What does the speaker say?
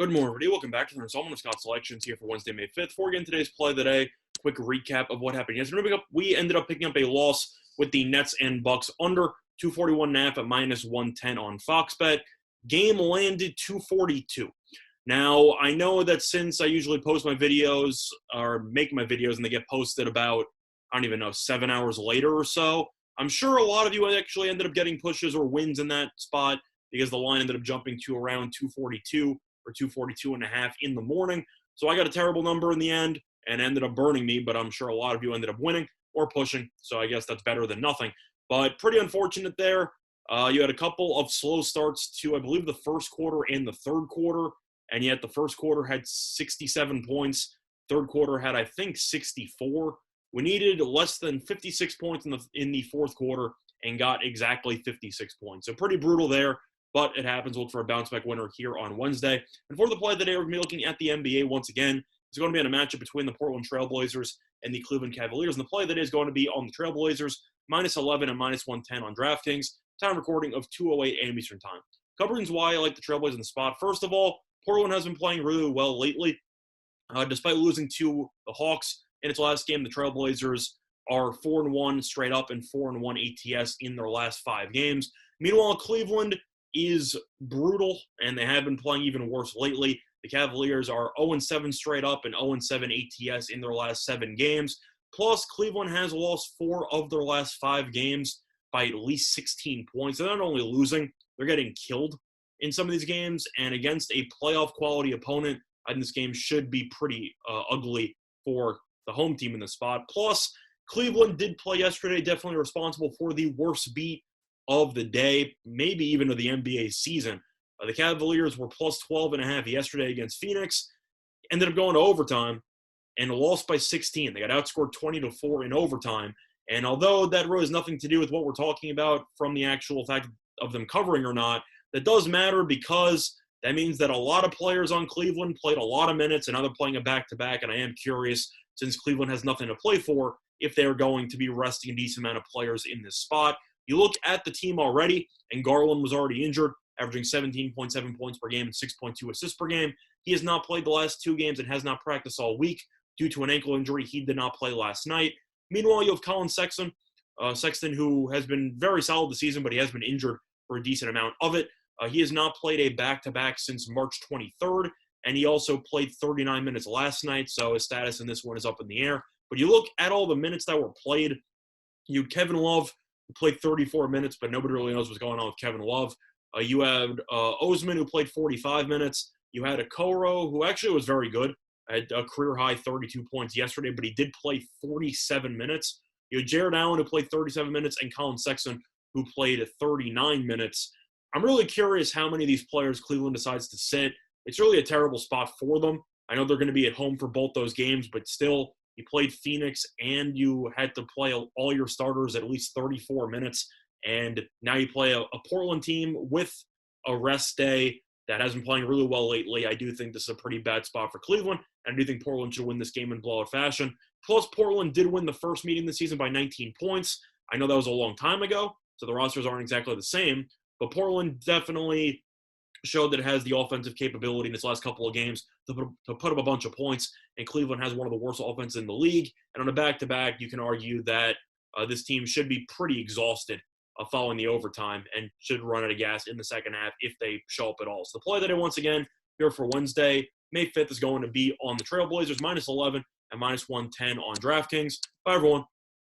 Good morning, everybody. Welcome back to the installment of Scott Selections here for Wednesday, May 5th. Before we get into today's play of the day, quick recap of what happened yesterday. We ended up picking up a loss with the Nets and Bucks under 241.5 at minus 110 on Fox Bet. Game landed 242. Now, I know that since I usually post my videos or make my videos and they get posted about, I don't even know, 7 hours later or so, I'm sure a lot of you actually ended up getting pushes or wins in that spot because the line ended up jumping to around 242 or 242.5 in the morning. So I got a terrible number in the end and ended up burning me, but I'm sure a lot of you ended up winning or pushing. So I guess that's better than nothing. But pretty unfortunate there. You had a couple of slow starts to, I believe, the first quarter and the third quarter. And yet the first quarter had 67 points. Third quarter had, I think, 64. We needed less than 56 points in the fourth quarter and got exactly 56 points. So pretty brutal there. But it happens. Look for a bounce-back winner here on Wednesday. And for the play of the day, we're going to be looking at the NBA once again. It's going to be in a matchup between the Portland Trail Blazers and the Cleveland Cavaliers. And the play of the day is going to be on the Trail Blazers, minus 11 and minus 110 on DraftKings. Time recording of 2:08 a.m. Eastern Time. Couple reasons why I like the Trail Blazers in the spot. First of all, Portland has been playing really well lately. Despite losing to the Hawks in its last game, the Trail Blazers are 4-1 straight up and 4-1 ATS in their last 5 games. Meanwhile, Cleveland is brutal, and they have been playing even worse lately. The Cavaliers are 0-7 straight up and 0-7 ATS in their last 7 games. Plus, Cleveland has lost 4 of their last 5 games by at least 16 points. They're not only losing, they're getting killed in some of these games. And against a playoff-quality opponent, I think this game should be pretty ugly for the home team in the spot. Plus, Cleveland did play yesterday, definitely responsible for the worst beat of the day, maybe even of the NBA season. The Cavaliers were plus 12.5 yesterday against Phoenix, ended up going to overtime and lost by 16. They got outscored 20-4 in overtime. And although that really has nothing to do with what we're talking about from the actual fact of them covering or not, that does matter because that means that a lot of players on Cleveland played a lot of minutes and now they're playing a back-to-back. And I am curious, since Cleveland has nothing to play for, if they're going to be resting a decent amount of players in this spot. You look at the team already, and Garland was already injured, averaging 17.7 points per game and 6.2 assists per game. He has not played the last 2 games and has not practiced all week due to an ankle injury. He did not play last night. Meanwhile, you have Colin Sexton, who has been very solid this season, but he has been injured for a decent amount of it. He has not played a back-to-back since March 23rd, and he also played 39 minutes last night, so his status in this one is up in the air. But you look at all the minutes that were played. You had Kevin Love, who played 34 minutes, but nobody really knows what's going on with Kevin Love. You had Osman, who played 45 minutes. You had Okoro, who actually was very good, had a career-high 32 points yesterday, but he did play 47 minutes. You had Jared Allen, who played 37 minutes, and Colin Sexton, who played 39 minutes. I'm really curious how many of these players Cleveland decides to sit. It's really a terrible spot for them. I know they're going to be at home for both those games, but still, you played Phoenix and you had to play all your starters at least 34 minutes. And now you play a Portland team with a rest day that has been playing really well lately. I do think this is a pretty bad spot for Cleveland. And I do think Portland should win this game in blowout fashion. Plus, Portland did win the first meeting this season by 19 points. I know that was a long time ago, so the rosters aren't exactly the same. But Portland definitely showed that it has the offensive capability in its last couple of games to put up a bunch of points, and Cleveland has one of the worst offenses in the league. And on a back-to-back, you can argue that this team should be pretty exhausted following the overtime and should run out of gas in the second half if they show up at all. So the play that I once again here for Wednesday, May 5th, is going to be on the Trailblazers, minus 11 and minus 110 on DraftKings. Bye, everyone.